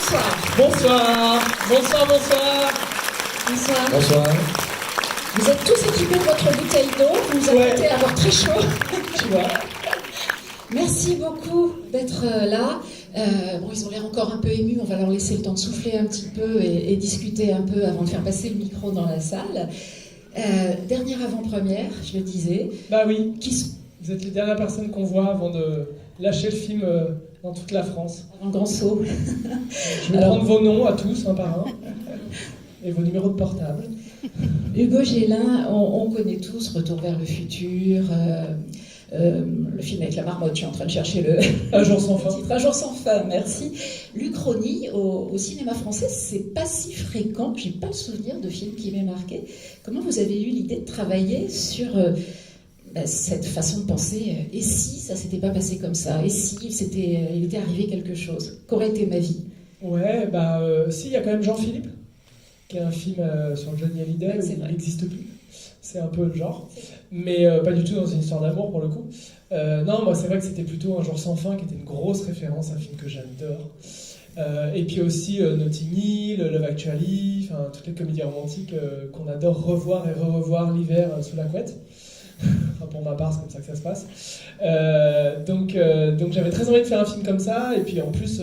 Bonsoir. Bonsoir. Bonsoir. Vous êtes tous équipés de votre bouteille d'eau, vous vous apprêtez à avoir très chaud. Tu vois. Merci beaucoup d'être là. Bon, ils ont l'air encore un peu émus, on va leur laisser le temps de souffler un petit peu et discuter un peu avant de faire passer le micro dans la salle. Dernière avant-première, je le disais. Bah oui. Vous êtes les dernières personnes qu'on voit avant de lâcher le film dans toute la France. Un grand saut. Je vais prendre vos noms à tous, un par un, et vos numéros de portable. Hugo Gélin, on connaît tous Retour vers le futur, le film avec la marmotte, je suis en train de chercher le Un jour sans fin. titre. Un jour sans fin, merci. L'Uchronie, au cinéma français, c'est pas si fréquent, j'ai pas le souvenir de film qui m'ait marqué. Comment vous avez eu l'idée de travailler sur cette façon de penser, et si ça s'était pas passé comme ça, et si il était arrivé quelque chose, qu'aurait été ma vie? Ouais, si, il y a quand même Jean-Philippe, qui est un film sur Johnny Hallyday, Ouais, où il n'existe plus. C'est un peu le genre, mais pas du tout dans une histoire d'amour pour le coup. Non, moi c'est vrai que c'était plutôt Un jour sans fin, qui était une grosse référence, un film que j'adore. Et puis aussi Notting Hill, Love Actually, enfin toutes les comédies romantiques qu'on adore revoir et re-revoir l'hiver sous la couette. Enfin, pour ma part, c'est comme ça que ça se passe. Donc j'avais très envie de faire un film comme ça, et puis en plus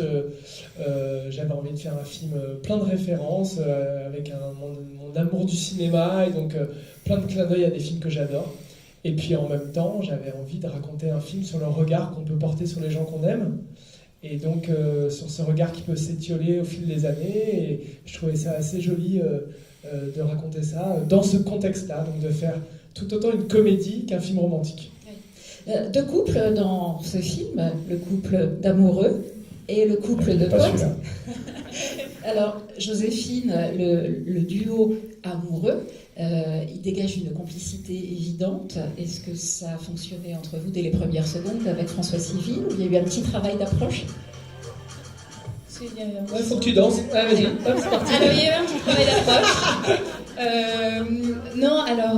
j'avais envie de faire un film plein de références, avec mon amour du cinéma, et donc plein de clins d'œil à des films que j'adore. Et puis en même temps, j'avais envie de raconter un film sur le regard qu'on peut porter sur les gens qu'on aime, et donc sur ce regard qui peut s'étioler au fil des années, et je trouvais ça assez joli de raconter ça dans ce contexte-là, donc de faire tout autant une comédie qu'un film romantique. Deux couples dans ce film, le couple d'amoureux et le couple de potes. Alors, Joséphine, le duo amoureux, il dégage une complicité évidente. Est-ce que ça a fonctionné entre vous dès les premières secondes avec François Civil, ou il y a eu un petit travail d'approche? Il faut que tu danses. Ah, vas-y, hop, c'est parti. Alors, il y a eu un petit travail d'approche. Non, alors,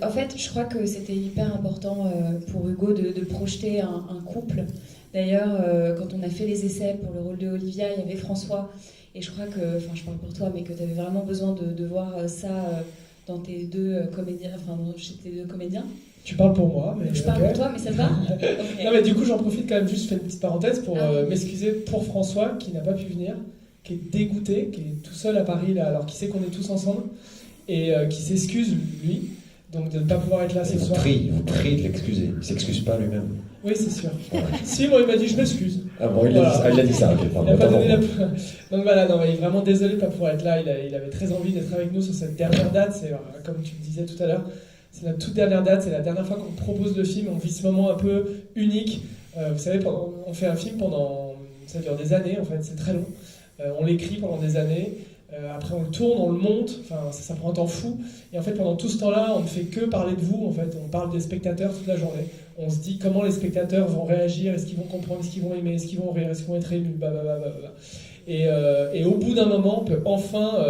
en fait, je crois que c'était hyper important pour Hugo de projeter un couple. D'ailleurs, quand on a fait les essais pour le rôle de Olivia, il y avait François. Et je crois que, enfin, je parle pour toi, mais que tu avais vraiment besoin de voir ça dans tes deux comédiens, enfin, chez tes deux comédiens. Tu parles pour moi, mais... Je parle pour toi, mais ça te va? Okay. Non, mais du coup, j'en profite quand même, juste faire une petite parenthèse pour m'excuser pour François, qui n'a pas pu venir, qui est dégoûté, qui est tout seul à Paris, là, alors qu'il sait qu'on est tous ensemble, et qui s'excuse, lui, donc de ne pas pouvoir être là ce soir. Vous prie de l'excuser. Il ne s'excuse pas lui-même. Oui, c'est sûr. Ouais. Si, moi, il m'a dit, je m'excuse. Ah bon, il a dit ça, ok, pardon. Il n'a pas donné la... Donc voilà, non, il est vraiment désolé de ne pas pouvoir être là, il avait très envie d'être avec nous sur cette dernière date, c'est comme tu le disais tout à l'heure, c'est la toute dernière date, c'est la dernière fois qu'on propose le film, on vit ce moment un peu unique. Vous savez, on fait un film ça dure des années en fait, c'est très long. On l'écrit pendant des années, après on le tourne, on le monte, enfin ça prend un temps fou. Et en fait pendant tout ce temps-là, on ne fait que parler de vous, en fait, on parle des spectateurs toute la journée. On se dit comment les spectateurs vont réagir, est-ce qu'ils vont comprendre, est-ce qu'ils vont aimer, est-ce qu'ils vont rire, est-ce qu'ils vont être émus, Et au bout d'un moment, on peut enfin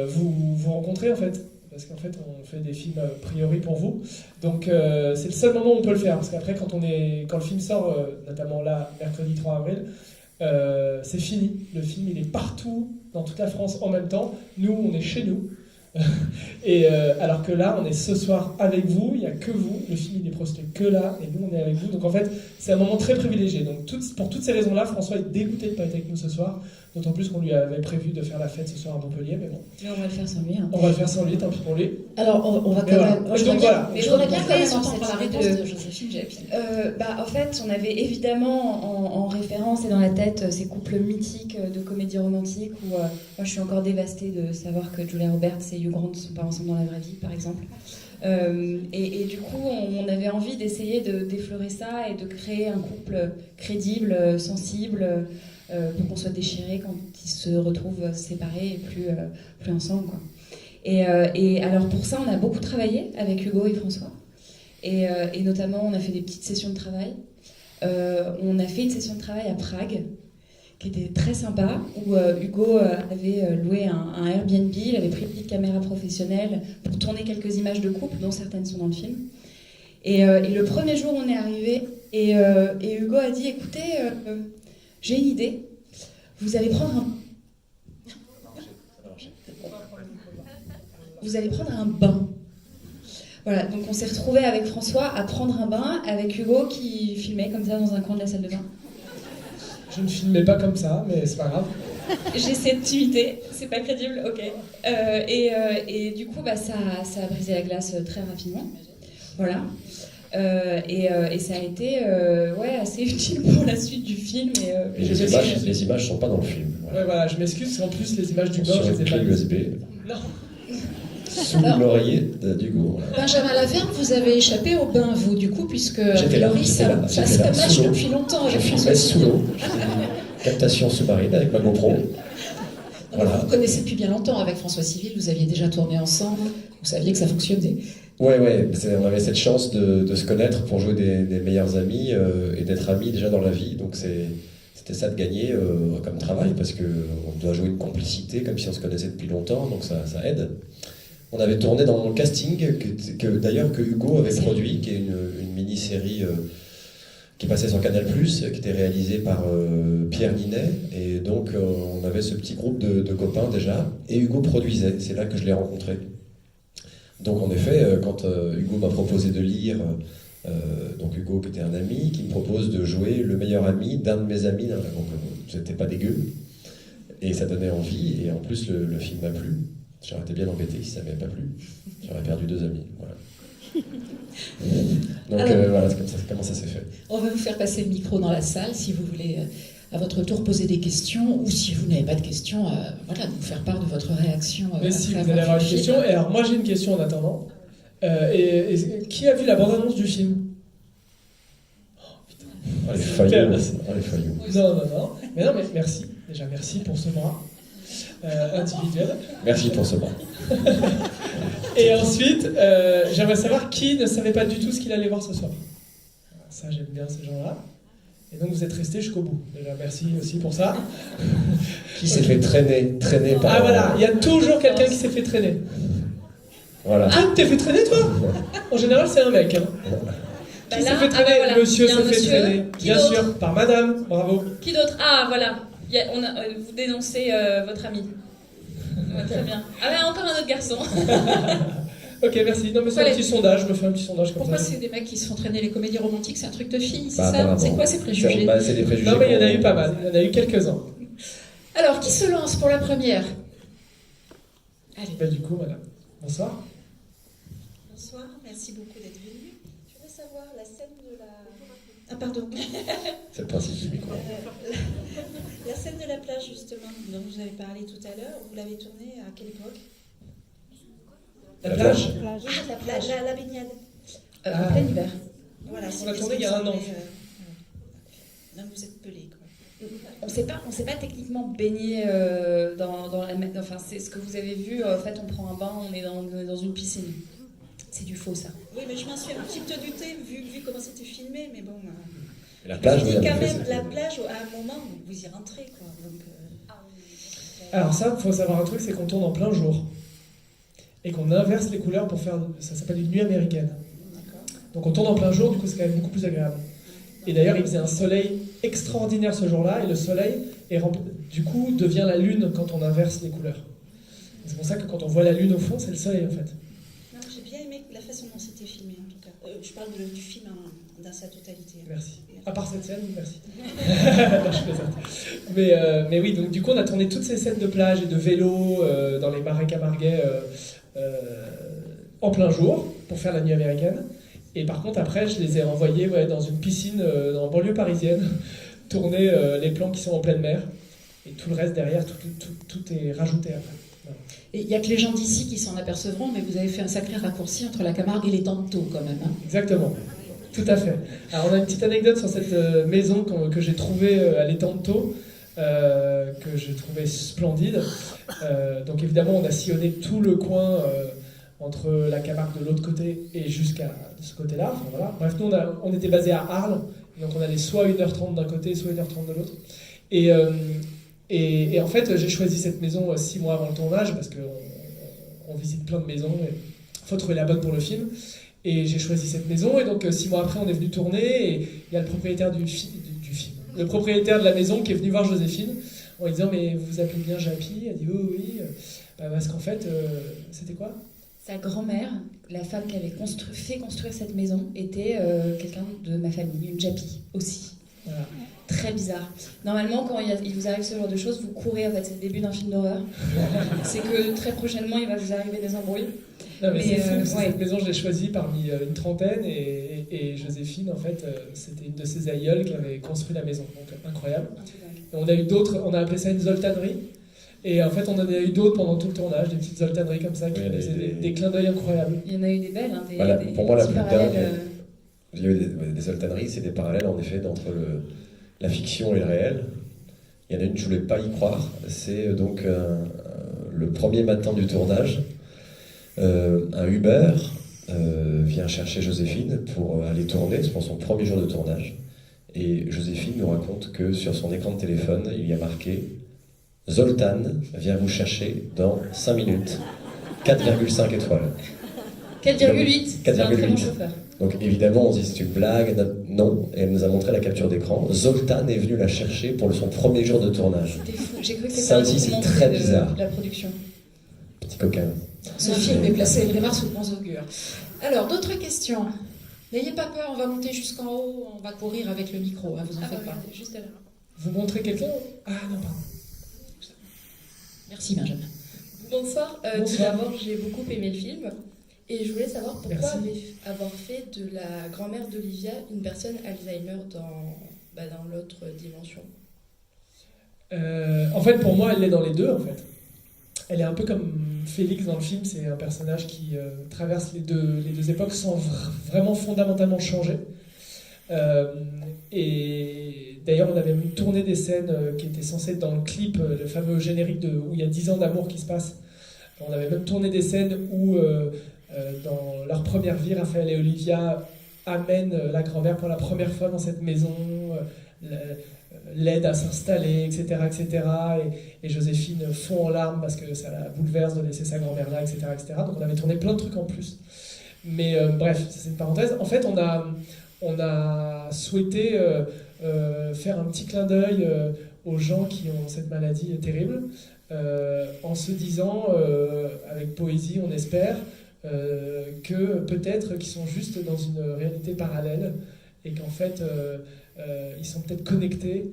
vous rencontrer en fait. Parce qu'en fait, on fait des films a priori pour vous. Donc, c'est le seul moment où on peut le faire. Parce qu'après, quand le film sort, notamment là, mercredi 3 avril, c'est fini. Le film, il est partout, dans toute la France, en même temps. Nous, on est chez nous. Et alors que là, on est ce soir avec vous, il n'y a que vous. Le film, il est projeté que là, et nous, on est avec vous. Donc, en fait, c'est un moment très privilégié. Donc, pour toutes ces raisons-là, François est dégoûté de ne pas être avec nous ce soir. D'autant plus qu'on lui avait prévu de faire la fête ce soir à Montpellier, mais bon. Mais on va le faire sans lui. Hein. On va le faire sans lui, tant pis pour lui. Alors, on va quand même... Voilà. Donc voilà. Mais je voudrais bien quand même entendre la réponse de Joséphine Japy. En fait, on avait évidemment en référence et dans la tête ces couples mythiques de comédies romantiques où moi je suis encore dévastée de savoir que Julia Roberts et Hugh Grant ne sont pas ensemble dans la vraie vie, par exemple. Et du coup, on avait envie d'essayer d'effleurer ça et de créer un couple crédible, sensible, pour qu'on soit déchirés quand ils se retrouvent séparés et plus ensemble, quoi. Et alors pour ça, on a beaucoup travaillé avec Hugo et François. Et notamment, on a fait des petites sessions de travail. On a fait une session de travail à Prague, qui était très sympa, où Hugo avait loué un Airbnb, il avait pris une petite caméra professionnelle pour tourner quelques images de couple, dont certaines sont dans le film. Et le premier jour, on est arrivé, et Hugo a dit, écoutez, j'ai une idée, Vous allez prendre un bain. Voilà, donc on s'est retrouvés avec François à prendre un bain avec Hugo qui filmait comme ça dans un coin de la salle de bain. Je ne filmais pas comme ça, mais c'est pas grave. J'essaie de t'imiter, c'est pas crédible, ok. Et du coup, ça a brisé la glace très rapidement. Voilà. Et ça a été assez utile pour la suite du film. Et les images sont pas dans le film. Voilà. Ouais, voilà, je m'excuse, c'est en plus les images du bain, Sur je une les ai clé pas USB. Non. Sous l'oreiller d'Hugo. Voilà. Benjamin Laverne, vous avez échappé au bain, vous, du coup, puisque a J'étais là, priori, ça se match depuis longtemps Je avec filmais François sous l'eau. Je faisais une captation sous-marine avec ma GoPro. Voilà. Vous connaissez depuis bien longtemps avec François Civil, vous aviez déjà tourné ensemble, vous saviez que ça fonctionnait. Ouais, on avait cette chance de se connaître pour jouer des meilleurs amis et d'être amis déjà dans la vie. Donc c'était ça de gagner comme travail parce qu'on doit jouer une complicité comme si on se connaissait depuis longtemps, donc ça aide. On avait tourné dans mon casting, que Hugo avait produit, qui est une mini-série qui passait sur Canal+, qui était réalisée par Pierre Ninet. Et donc on avait ce petit groupe de copains déjà, et Hugo produisait, c'est là que je l'ai rencontré. Donc en effet, quand Hugo m'a proposé de lire, donc Hugo qui était un ami, qui me propose de jouer le meilleur ami d'un de mes amis, donc c'était pas dégueu, et ça donnait envie, et en plus le film m'a plu. J'aurais été bien embêté si ça m'avait pas plu. J'aurais perdu 2 amis. Voilà. Donc voilà, c'est comme ça, comment ça s'est fait. On va vous faire passer le micro dans la salle si vous voulez à votre tour poser des questions ou si vous n'avez pas de questions, de vous faire part de votre réaction. Mais si vous allez avoir une question, et alors moi j'ai une question en attendant. Et qui a vu la bande-annonce du film? Oh, les faillots. Non. Mais merci. Déjà merci pour ce bras. Individuel. Merci pour ce bras. Et ensuite, j'aimerais savoir qui ne savait pas du tout ce qu'il allait voir ce soir. Ça, j'aime bien ces gens-là. Et donc, vous êtes restés jusqu'au bout. Déjà, merci aussi pour ça. Qui s'est fait traîner par... Ah voilà, il y a toujours quelqu'un qui s'est fait traîner. Voilà. Ah, t'es fait traîner, toi? En général, c'est un mec. Hein. Qui s'est fait traîner? Voilà. Monsieur s'est fait traîner. Bien d'autre? sûr, par madame. Bravo. Qui d'autre? Ah, voilà. Vous dénoncez votre ami. Ouais, très bien. Ah ben encore un autre garçon. Ok, merci. Non mais c'est un petit sondage, je me fais un petit sondage comme Pourquoi ça. c'est des mecs qui se font traîner les comédies romantiques? C'est un truc de filles, c'est Bah, ça? C'est quoi ces préjugés? C'est des préjugés. Non mais il y en a eu pas mal, il y en a eu quelques-uns. Alors, qui se lance pour la première? Allez. Bah du coup, madame. Bonsoir. Bonsoir, merci beaucoup d'être venu. Je voudrais savoir la scène de la... Ah pardon. C'est le principe du micro. La scène de la plage justement, dont vous avez parlé tout à l'heure, vous l'avez tournée à quelle époque? La plage. Ah, la plage, la baignade. En plein hiver. Voilà, On l'a tournée il y a un an. Non, vous êtes pelé, quoi. On s'est pas techniquement baigné dans la mer. Enfin, c'est ce que vous avez vu. En fait, on prend un bain, on est dans une piscine. C'est du faux, ça. Oui, mais je m'en suis un petit peu doutée, vu comment c'était filmé, mais bon... La plage, je dis quand même, la plage, à un moment, vous y rentrez, quoi. Donc, Alors ça, il faut savoir un truc, c'est qu'on tourne en plein jour. Et qu'on inverse les couleurs pour faire... Ça s'appelle une nuit américaine. Donc on tourne en plein jour, du coup c'est quand même beaucoup plus agréable. Et d'ailleurs, il faisait un soleil extraordinaire ce jour-là, et le soleil, du coup, devient la lune quand on inverse les couleurs. C'est pour ça que quand on voit la lune au fond, c'est le soleil, en fait. Non, j'ai bien aimé la façon dont c'était filmé, en tout cas. Je parle du film dans sa totalité. Merci. À part cette scène, merci. Non, je plaisante. Mais oui, donc du coup, on a tourné toutes ces scènes de plage et de vélo dans les marais camarguais en plein jour pour faire la nuit américaine. Et par contre, après, je les ai envoyés dans une piscine en banlieue parisienne, tourner les plans qui sont en pleine mer. Et tout le reste derrière, tout est rajouté après. Voilà. Et il n'y a que les gens d'ici qui s'en apercevront, mais vous avez fait un sacré raccourci entre la Camargue et les Tantos, quand même. Hein. Exactement. Tout à fait. Alors, on a une petite anecdote sur cette maison que j'ai trouvée à l'étang de Thau, que j'ai trouvée splendide. Donc, évidemment, on a sillonné tout le coin entre la Camargue de l'autre côté et jusqu'à ce côté-là. Enfin, voilà. Bref, nous, on était basé à Arles, donc on allait soit 1h30 d'un côté, soit 1h30 de l'autre. Et en fait, j'ai choisi cette maison 6 mois avant le tournage, parce qu'on visite plein de maisons, il faut trouver la bonne pour le film. Et j'ai choisi cette maison, et donc 6 mois après, on est venu tourner, et il y a le propriétaire du film, le propriétaire de la maison qui est venu voir Joséphine, en lui disant mais vous vous appelez bien Japy? Elle dit oui. Parce qu'en fait, c'était quoi? Sa grand-mère, la femme qui avait fait construire cette maison, était quelqu'un de ma famille, une Japy aussi. Voilà. Très bizarre. Normalement, quand il vous arrive ce genre de choses, vous courez, en fait, c'est le début d'un film d'horreur. C'est que très prochainement, il va vous arriver des embrouilles. Non mais c'est fou, parce que ouais. cette maison je l'ai choisie parmi une trentaine et Joséphine en fait c'était une de ses aïeules qui avait construit la maison, donc incroyable. Et on a eu d'autres, on a appelé ça une zoltanerie et en fait on en a eu d'autres pendant tout le tournage, des petites zoltaneries comme ça qui faisaient des clins d'œil incroyables. Il y en a eu des belles, hein, Pour moi la plus parallèles, dingue, il y a eu des zoltaneries, c'est des parallèles en effet entre la fiction et le réel. Il y en a une, je voulais pas y croire, c'est donc le premier matin du tournage. Un Uber vient chercher Joséphine pour aller tourner, c'est pour son premier jour de tournage. Et Joséphine nous raconte que sur son écran de téléphone, il y a marqué « Zoltan vient vous chercher dans 5 minutes, 4,5 étoiles ». 4,8, c'est un très bon 4,8. chauffeur. Donc évidemment, on se dit c'est une blague. Non, et elle nous a montré la capture d'écran. Zoltan est venu la chercher pour son premier jour de tournage. C'était fou. J'ai cru que c'était Ça un aussi, c'est document très de bizarre. la production. Petit coquin. Ce film est placé vraiment sous bons augures. Alors, d'autres questions? N'ayez pas peur, on va monter jusqu'en haut, on va courir avec le micro, hein, vous en faites pas. Juste là. Vous montrez quelqu'un? Ah non, pardon. Merci Benjamin. Bonsoir. Tout Bonsoir. d'abord, j'ai beaucoup aimé le film. Et je voulais savoir pourquoi Merci. avoir fait de la grand-mère d'Olivia une personne Alzheimer dans l'autre dimension. En fait, pour moi, elle est dans les deux, en fait. Elle est un peu comme Félix dans le film, c'est un personnage qui traverse les deux époques sans vraiment fondamentalement changer. Et d'ailleurs, on avait même tourné des scènes qui étaient censées être dans le clip, le fameux générique où il y a 10 ans d'amour qui se passe. On avait même tourné des scènes où, dans leur première vie, Raphaël et Olivia amènent la grand-mère pour la première fois dans cette maison, l'aide à s'installer, etc. etc. Et Joséphine fond en larmes parce que ça la bouleverse de laisser sa grand-mère là, etc., etc. Donc on avait tourné plein de trucs en plus. Mais bref, c'est une parenthèse. En fait, on a souhaité faire un petit clin d'œil aux gens qui ont cette maladie terrible, en se disant, avec poésie, on espère, que peut-être qu'ils sont juste dans une réalité parallèle et qu'en fait ils sont peut-être connectés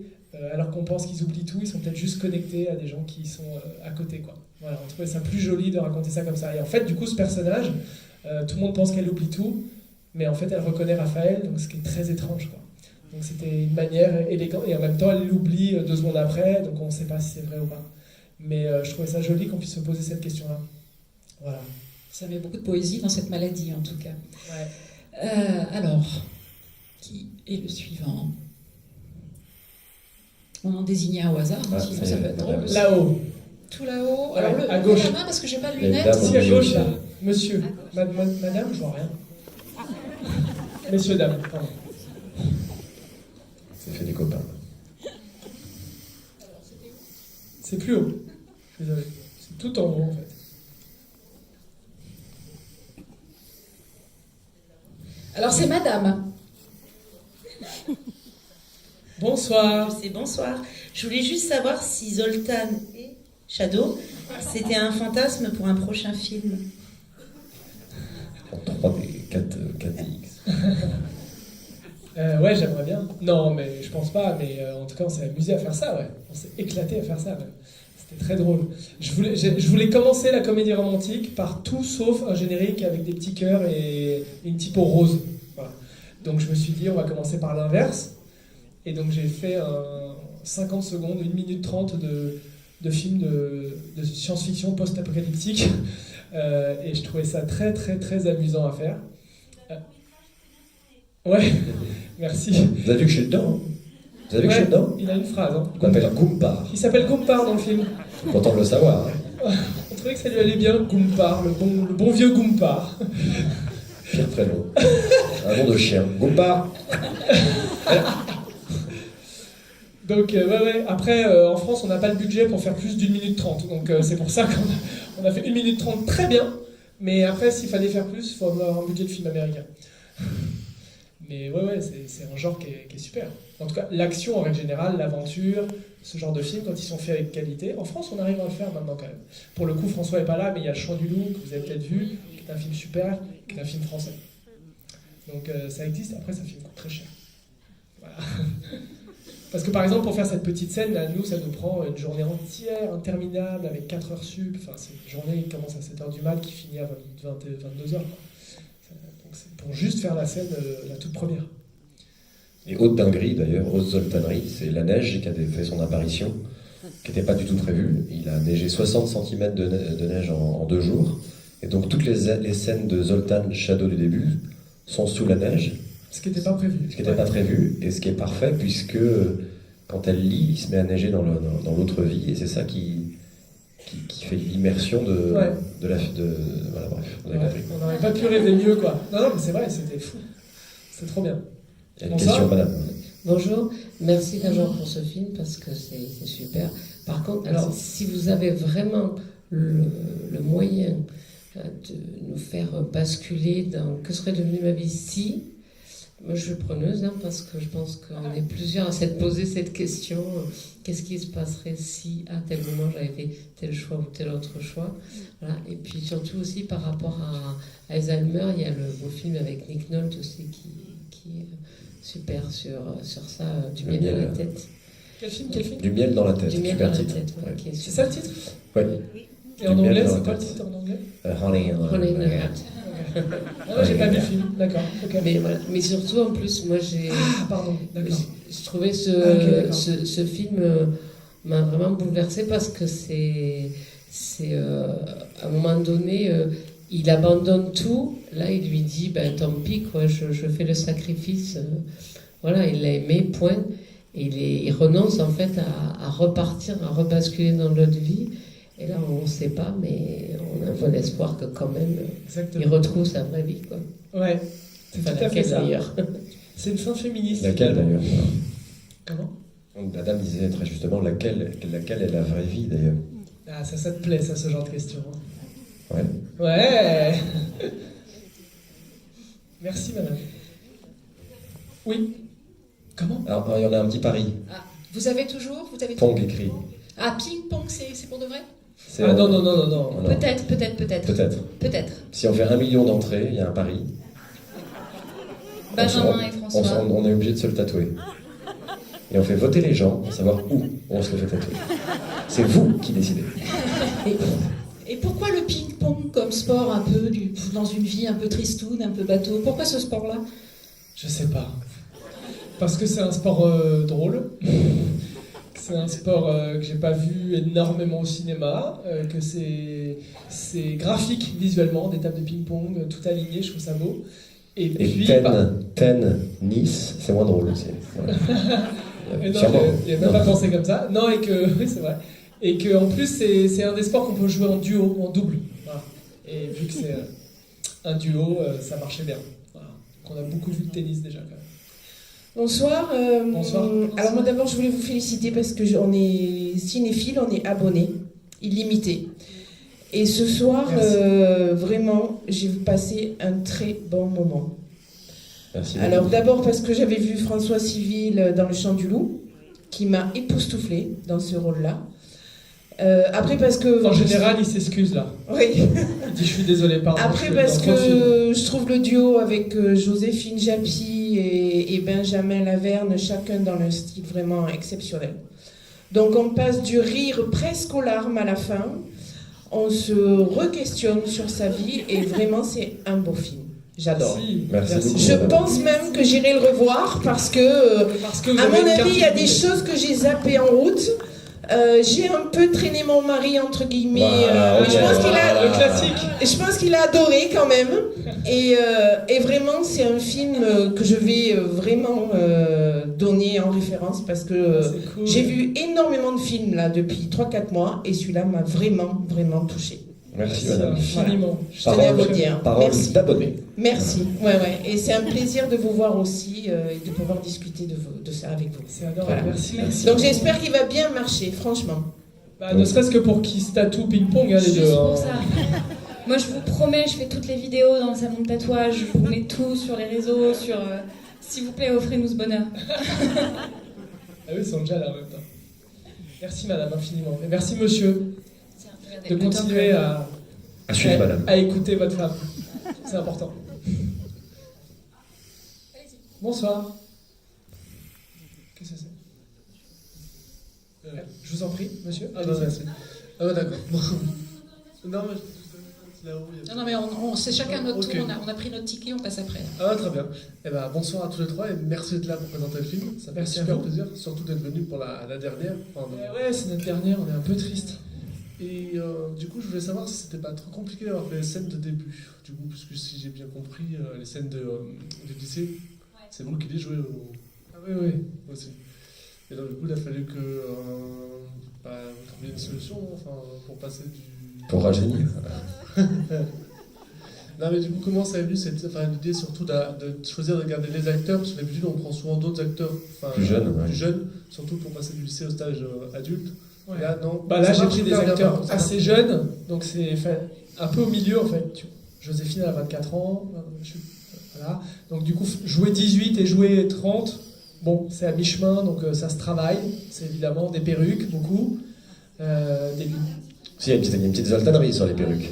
alors qu'on pense qu'ils oublient tout, ils sont peut-être juste connectés à des gens qui sont à côté, quoi. Voilà, on trouvait ça plus joli de raconter ça comme ça. Et en fait, du coup, ce personnage, tout le monde pense qu'elle oublie tout, mais en fait, elle reconnaît Raphaël, donc ce qui est très étrange, quoi. Donc c'était une manière élégante, et en même temps, elle l'oublie 2 secondes après, donc on ne sait pas si c'est vrai ou pas. Mais je trouvais ça joli qu'on puisse se poser cette question-là. Voilà. Ça met beaucoup de poésie dans cette maladie, en tout cas. Ouais. Alors, qui est le suivant? On en désignait un au hasard, sinon ça peut être drôle. Là-haut. Tout là-haut. Ouais, Alors, à gauche. la main parce que j'ai pas de Il y a une lunettes. dame. Si, à gauche, là. Monsieur. Madame, je vois rien. Messieurs, dames, pardon. C'est fait des copains. C'est plus haut. Désolé. C'est tout en haut, en fait. Alors, c'est madame. Bonsoir. C'est bonsoir. Je voulais juste savoir si Zoltan et Shadow, c'était un fantasme pour un prochain film. En 3D, 4DX. Ouais, j'aimerais bien. Non, mais je pense pas. Mais en tout cas, on s'est amusé à faire ça, ouais. On s'est éclaté à faire ça, même. C'était très drôle. Je voulais commencer la comédie romantique par tout sauf un générique avec des petits cœurs et une typo rose. Voilà. Donc je me suis dit, on va commencer par l'inverse. Et donc j'ai fait 50 secondes, 1 minute 30 de film de science-fiction post-apocalyptique. Et je trouvais ça très très très amusant à faire. Ouais, merci. Vous avez vu que je suis dedans? Vous avez vu que je suis dedans? Il a une phrase. Hein. On m'appelle Goompar. Il s'appelle Goompar dans le film. Je suis content de le savoir. Hein. On trouvait que ça lui allait bien, Goompar, le bon vieux Goompar. Pire prénom. Un nom de chien. Goompar. Donc, ouais. Après, en France, on n'a pas le budget pour faire plus d'1 minute 30. Donc, c'est pour ça qu'on a fait 1 minute 30 très bien. Mais après, s'il fallait faire plus, il faut avoir un budget de film américain. Mais ouais, c'est un genre qui est super. En tout cas, l'action en règle générale, l'aventure, ce genre de films, quand ils sont faits avec qualité, en France, on arrive à le faire maintenant quand même. Pour le coup, François n'est pas là, mais il y a Le Chant du Loup, que vous avez peut-être vu, qui est un film super, qui est un film français. Donc ça existe, après ça film coûte très cher. Voilà. Parce que par exemple, pour faire cette petite scène, là, nous, ça nous prend une journée entière, interminable, avec 4 heures sup. Enfin, c'est une journée qui commence à 7h du mat, qui finit à 22h. Donc c'est pour juste faire la scène, la toute première. Et haute dinguerie d'ailleurs, haute zoltanerie, c'est la neige qui a fait son apparition, qui n'était pas du tout prévue. Il a neigé 60 cm de neige en 2 jours. Et donc toutes les scènes de Zoltan Shadow du début sont sous la neige. Ce qui n'était pas prévu. Ce qui n'était pas prévu, et ce qui est parfait, puisque quand elle lit, il se met à neiger dans l'autre vie, et c'est ça qui fait l'immersion de la... voilà, bref, on a compris. On n'aurait pas pu rêver mieux, quoi. Non, mais c'est vrai, c'était fou. C'est trop bien. Il y a une question, madame. Bonjour, merci d'abord pour ce film, parce que c'est super. Par contre, alors, si vous avez vraiment le moyen de nous faire basculer dans que serait devenue ma vie si... Moi, je suis preneuse, parce que je pense qu'on est plusieurs à s'être posé cette question. Qu'est-ce qui se passerait si, à tel moment, j'avais fait tel choix ou tel autre choix. Voilà. Et puis, surtout aussi, par rapport à Alzheimer, il y a le beau film avec Nick Nolte aussi qui est super sur ça, Du miel dans la tête. Quel film Du miel dans la tête, Du miel super dans la titre. tête, ouais, Ouais. C'est ça le titre? Oui. Et en anglais, c'est quoi le titre en anglais? Honey in Honey in the the Heart. Heart. Ah, j'ai pas vu le film, d'accord. Okay. Mais, voilà. Mais surtout, en plus, moi, Ah, pardon, d'accord. je trouvais d'accord. ce film m'a vraiment bouleversée parce que c'est à un moment donné, il abandonne tout. Là, il lui dit, tant pis, quoi, je fais le sacrifice. Voilà, il l'a aimé, point. Et il renonce en fait à repartir, à rebasculer dans l'autre vie. Et là, on ne sait pas, mais on a un bon espoir que quand même, il retrouve sa vraie vie, quoi. Ouais, c'est tout à fait ça. D'ailleurs. C'est une fin féministe. Laquelle d'ailleurs? Comment? La dame disait très justement laquelle est la vraie vie d'ailleurs. Ah, ça te plaît, ça, ce genre de questions. Ouais. Ouais. Merci, madame. Oui. Comment? Alors, il y en a un petit pari. Ah, vous avez toujours Pong écrit. Ah, ping-pong, c'est pour de vrai? Ah non. Peut-être. Peut-être. Si on fait 1 million d'entrées, il y a un pari. Benjamin et François. On est obligé de se le tatouer. Et on fait voter les gens pour savoir où on se le fait tatouer. C'est vous qui décidez. Et pourquoi le ping-pong comme sport un peu dans une vie un peu tristoune, un peu bateau? Pourquoi ce sport-là? Je sais pas. Parce que c'est un sport drôle. C'est un sport que j'ai pas vu énormément au cinéma, que c'est graphique visuellement, des tables de ping-pong, tout aligné, je trouve ça beau. Et puis... Nice, c'est moins drôle aussi. Voilà. Et non, il n'y a même pas pensé comme ça. Non, et que... Oui, c'est vrai. Et que en plus, c'est un des sports qu'on peut jouer en duo, en double. Voilà. Et vu que c'est un duo, ça marchait bien. Voilà. Donc on a beaucoup vu de tennis déjà, quand même. Bonsoir. Bonsoir. Alors moi d'abord je voulais vous féliciter parce que on est cinéphile, on est abonné, illimité. Et ce soir, vraiment, j'ai passé un très bon moment. Merci. Alors d'abord parce que j'avais vu François Civil dans Le Chant du Loup, qui m'a époustouflée dans ce rôle-là. Après parce que... En général, il s'excuse là. Oui. Il dit je suis désolé, pardon. Après parce que je trouve le duo avec Joséphine Japy et Benjamin Laverne, chacun dans un style vraiment exceptionnel. Donc on passe du rire presque aux larmes à la fin, on se re-questionne sur sa vie et vraiment c'est un beau film. J'adore. Merci beaucoup. Je pense même que j'irai le revoir parce que à mon avis, il y a des choses que j'ai zappées en route. J'ai un peu traîné mon mari entre guillemets. Mais je pense qu'il a le classique. Je pense qu'il a adoré quand même. Et vraiment, c'est un film que je vais vraiment donner en référence parce que cool. J'ai vu énormément de films là depuis 3-4 mois et celui-là m'a vraiment vraiment touché. Merci madame. Infiniment. Je tenais à vous le dire. Parole Merci. d'abonné. Merci. Ouais. Et c'est un plaisir de vous voir aussi et de pouvoir discuter de ça avec vous. C'est adorable. Voilà. Merci. Donc j'espère qu'il va bien marcher, franchement. Bah, ne serait-ce que pour qu'ils se tatouent ping-pong, hein, les Juste deux. pour ça. Moi, je vous promets, je fais toutes les vidéos dans le salon de tatouage, je vous mets tout sur les réseaux, S'il vous plaît, offrez-nous ce bonheur. Ah oui, ils sont déjà là en même temps. Merci madame infiniment. Et merci monsieur de continuer à suivre madame. À écouter votre femme. C'est important. Bonsoir. Qu'est-ce que c'est Je vous en prie, monsieur. Ah non, merci. Ah d'accord. Non, mais c'est là où il y a... Non, mais c'est chacun notre Okay. tour, on a pris notre ticket, on passe après. Ah très bien. Eh ben, bonsoir à tous les trois et merci d'être là pour présenter le film. Ça fait Merci à super vous. plaisir, surtout d'être venu pour la dernière. Enfin, Ouais, c'est notre dernière, on est un peu triste. Et du coup, je voulais savoir si c'était pas trop compliqué d'avoir fait les scènes de début. Du coup, puisque si j'ai bien compris, les scènes du lycée, c'est vous qui les jouez Ah oui, oui. aussi. Et donc, du coup, il a fallu que vous trouviez une solution enfin, pour passer du... Pour rajeunir. Non, mais du coup, comment ça est venu l'idée surtout de choisir de garder les acteurs, parce que d'habitude, on prend souvent d'autres acteurs Plus jeunes, ouais. plus jeunes, surtout pour passer du lycée au stage adulte. Ouais. Là, non. Bah là, Ça j'ai marche pris des super bien, acteurs ça assez marche. jeunes, donc c'est un peu au milieu en fait. Joséphine a 24 ans, voilà. Donc du coup, jouer 18 et jouer 30, bon, c'est à mi-chemin, donc ça se travaille. C'est évidemment des perruques, beaucoup. Si, il y a une petite zoltanerie sur les perruques.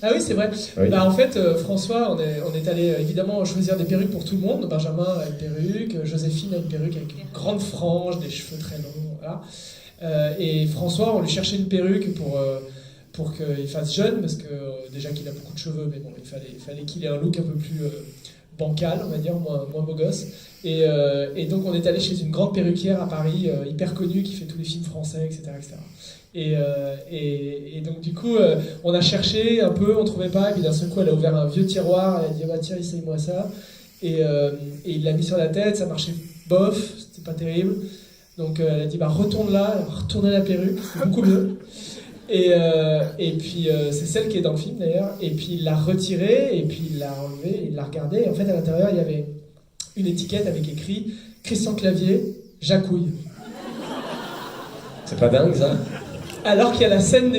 Ah oui, c'est vrai. Oui. Bah, en fait, François, on est allé évidemment choisir des perruques pour tout le monde. Benjamin a une perruque, Joséphine a une perruque avec une grande frange, des cheveux très longs, voilà. Et François, on lui cherchait une perruque pour qu'il fasse jeune, parce que déjà qu'il a beaucoup de cheveux, mais bon, il fallait qu'il ait un look un peu plus bancal, on va dire, moins beau gosse. Et donc on est allé chez une grande perruquière à Paris, hyper connue, qui fait tous les films français, etc. etc. Et donc du coup, on a cherché un peu, on trouvait pas, et puis d'un seul coup, elle a ouvert un vieux tiroir, elle a dit bah, tiens, essaye-moi ça. Et il l'a mis sur la tête, ça marchait bof, c'était pas terrible. Donc elle a dit bah retourne là, elle a retourné la perruque, c'est beaucoup mieux. Et puis c'est celle qui est dans le film d'ailleurs. Et puis il l'a retirée, et puis il l'a enlevée, il l'a regardée. Et en fait à l'intérieur il y avait une étiquette avec écrit Christian Clavier, Jacouille. C'est pas dingue ça? Alors qu'il y a la scène des